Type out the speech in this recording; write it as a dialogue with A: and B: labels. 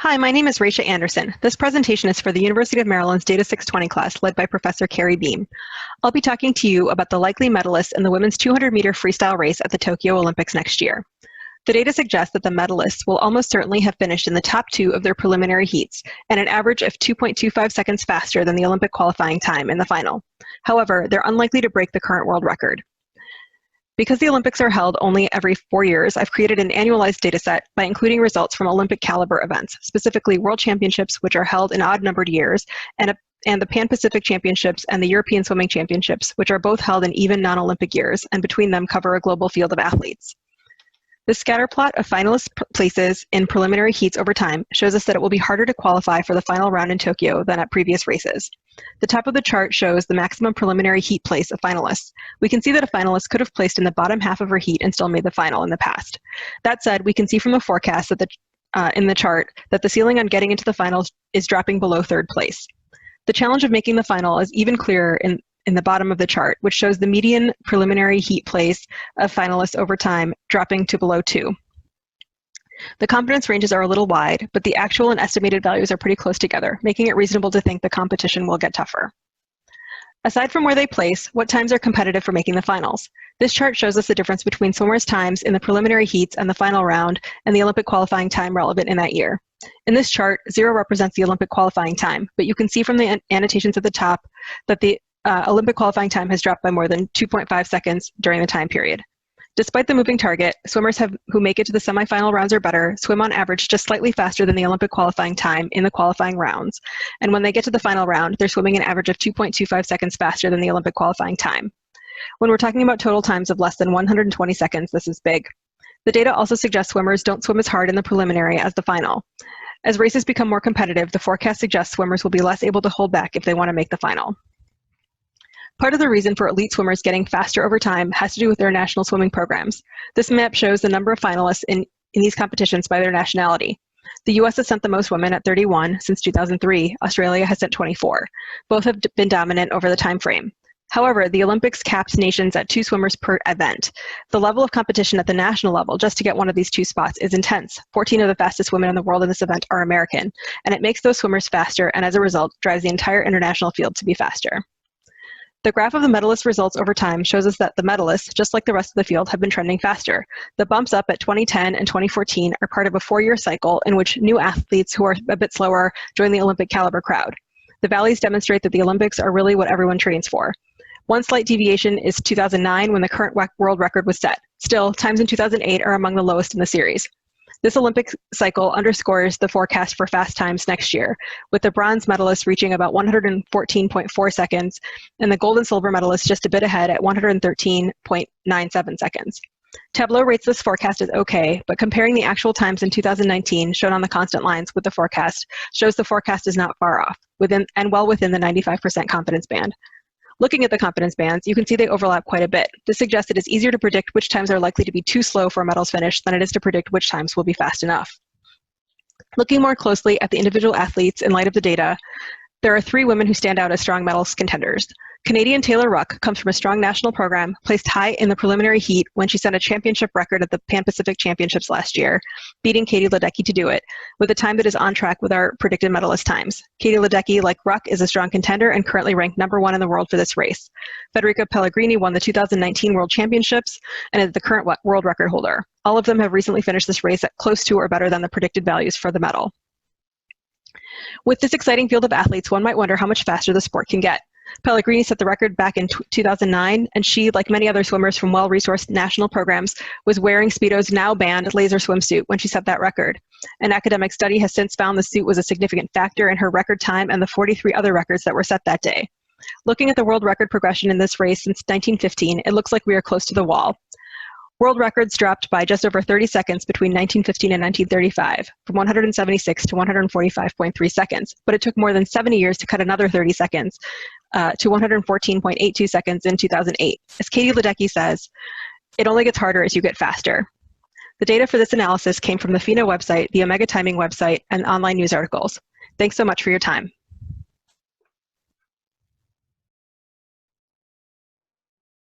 A: Hi, my name is Raisha Anderson. This presentation is for the University of Maryland's Data 620 class led by Professor Carrie Beam. I'll be talking to you about the likely medalists in the women's 200-meter freestyle race at the Tokyo Olympics next year. The data suggests that the medalists will almost certainly have finished in the top two of their preliminary heats and an average of 2.25 seconds faster than the Olympic qualifying time in the final. However, they're unlikely to break the current world record. Because the Olympics are held only every 4 years, I've created an annualized data set by including results from Olympic caliber events, specifically World Championships, which are held in odd-numbered years, and the Pan-Pacific Championships and the European Swimming Championships, which are both held in even non-Olympic years, and between them cover a global field of athletes. This scatter plot of finalist places in preliminary heats over time shows us that it will be harder to qualify for the final round in Tokyo than at previous races. The top of the chart shows the maximum preliminary heat place of finalists. We can see that a finalist could have placed in the bottom half of her heat and still made the final in the past. That said, we can see from the forecast that in the chart that the ceiling on getting into the finals is dropping below third place. The challenge of making the final is even clearer in the bottom of the chart, which shows the median preliminary heat place of finalists over time dropping to below 2. The confidence ranges are a little wide, but the actual and estimated values are pretty close together, making it reasonable to think the competition will get tougher. Aside from where they place, what times are competitive for making the finals? This chart shows us the difference between swimmers' times in the preliminary heats and the final round and the Olympic qualifying time relevant in that year. In this chart, 0 represents the Olympic qualifying time, but you can see from the annotations at the top that the Olympic qualifying time has dropped by more than 2.5 seconds during the time period. Despite the moving target, swimmers who make it to the semifinal rounds or better swim on average just slightly faster than the Olympic qualifying time in the qualifying rounds. And when they get to the final round, they're swimming an average of 2.25 seconds faster than the Olympic qualifying time. When we're talking about total times of less than 120 seconds, this is big. The data also suggests swimmers don't swim as hard in the preliminary as the final. As races become more competitive, the forecast suggests swimmers will be less able to hold back if they want to make the final. Part of the reason for elite swimmers getting faster over time has to do with their national swimming programs. This map shows the number of finalists in these competitions by their nationality. The US has sent the most women at 31 since 2003. Australia has sent 24. Both have been dominant over the time frame. However, the Olympics caps nations at 2 swimmers per event. The level of competition at the national level just to get one of these 2 spots is intense. 14 of the fastest women in the world in this event are American, and it makes those swimmers faster and as a result drives the entire international field to be faster. The graph of the medalist results over time shows us that the medalists, just like the rest of the field, have been trending faster. The bumps up at 2010 and 2014 are part of a 4-year cycle in which new athletes who are a bit slower join the Olympic caliber crowd. The valleys demonstrate that the Olympics are really what everyone trains for. One slight deviation is 2009 when the current world record was set. Still, times in 2008 are among the lowest in the series. This Olympic cycle underscores the forecast for fast times next year, with the bronze medalists reaching about 114.4 seconds and the gold and silver medalists just a bit ahead at 113.97 seconds. Tableau rates this forecast as okay, but comparing the actual times in 2019, shown on the constant lines with the forecast, shows the forecast is not far off, and well within the 95% confidence band. Looking at the confidence bands, you can see they overlap quite a bit. This suggests it is easier to predict which times are likely to be too slow for a medals finish than it is to predict which times will be fast enough. Looking more closely at the individual athletes in light of the data, there are 3 women who stand out as strong medals contenders. Canadian Taylor Ruck comes from a strong national program, placed high in the preliminary heat when she set a championship record at the Pan-Pacific Championships last year, beating Katie Ledecky to do it, with a time that is on track with our predicted medalist times. Katie Ledecky, like Ruck, is a strong contender and currently ranked #1 in the world for this race. Federica Pellegrini won the 2019 World Championships and is the current world record holder. All of them have recently finished this race at close to or better than the predicted values for the medal. With this exciting field of athletes, one might wonder how much faster the sport can get. Pellegrini set the record back in 2009, and she, like many other swimmers from well-resourced national programs, was wearing Speedo's now-banned laser swimsuit when she set that record. An academic study has since found the suit was a significant factor in her record time and the 43 other records that were set that day. Looking at the world record progression in this race since 1915, it looks like we are close to the wall. World records dropped by just over 30 seconds between 1915 and 1935, from 176 to 145.3 seconds, but it took more than 70 years to cut another 30 seconds to 114.82 seconds in 2008. As Katie Ledecky says, it only gets harder as you get faster. The data for this analysis came from the FINA website, the Omega Timing website, and online news articles. Thanks so much for your time.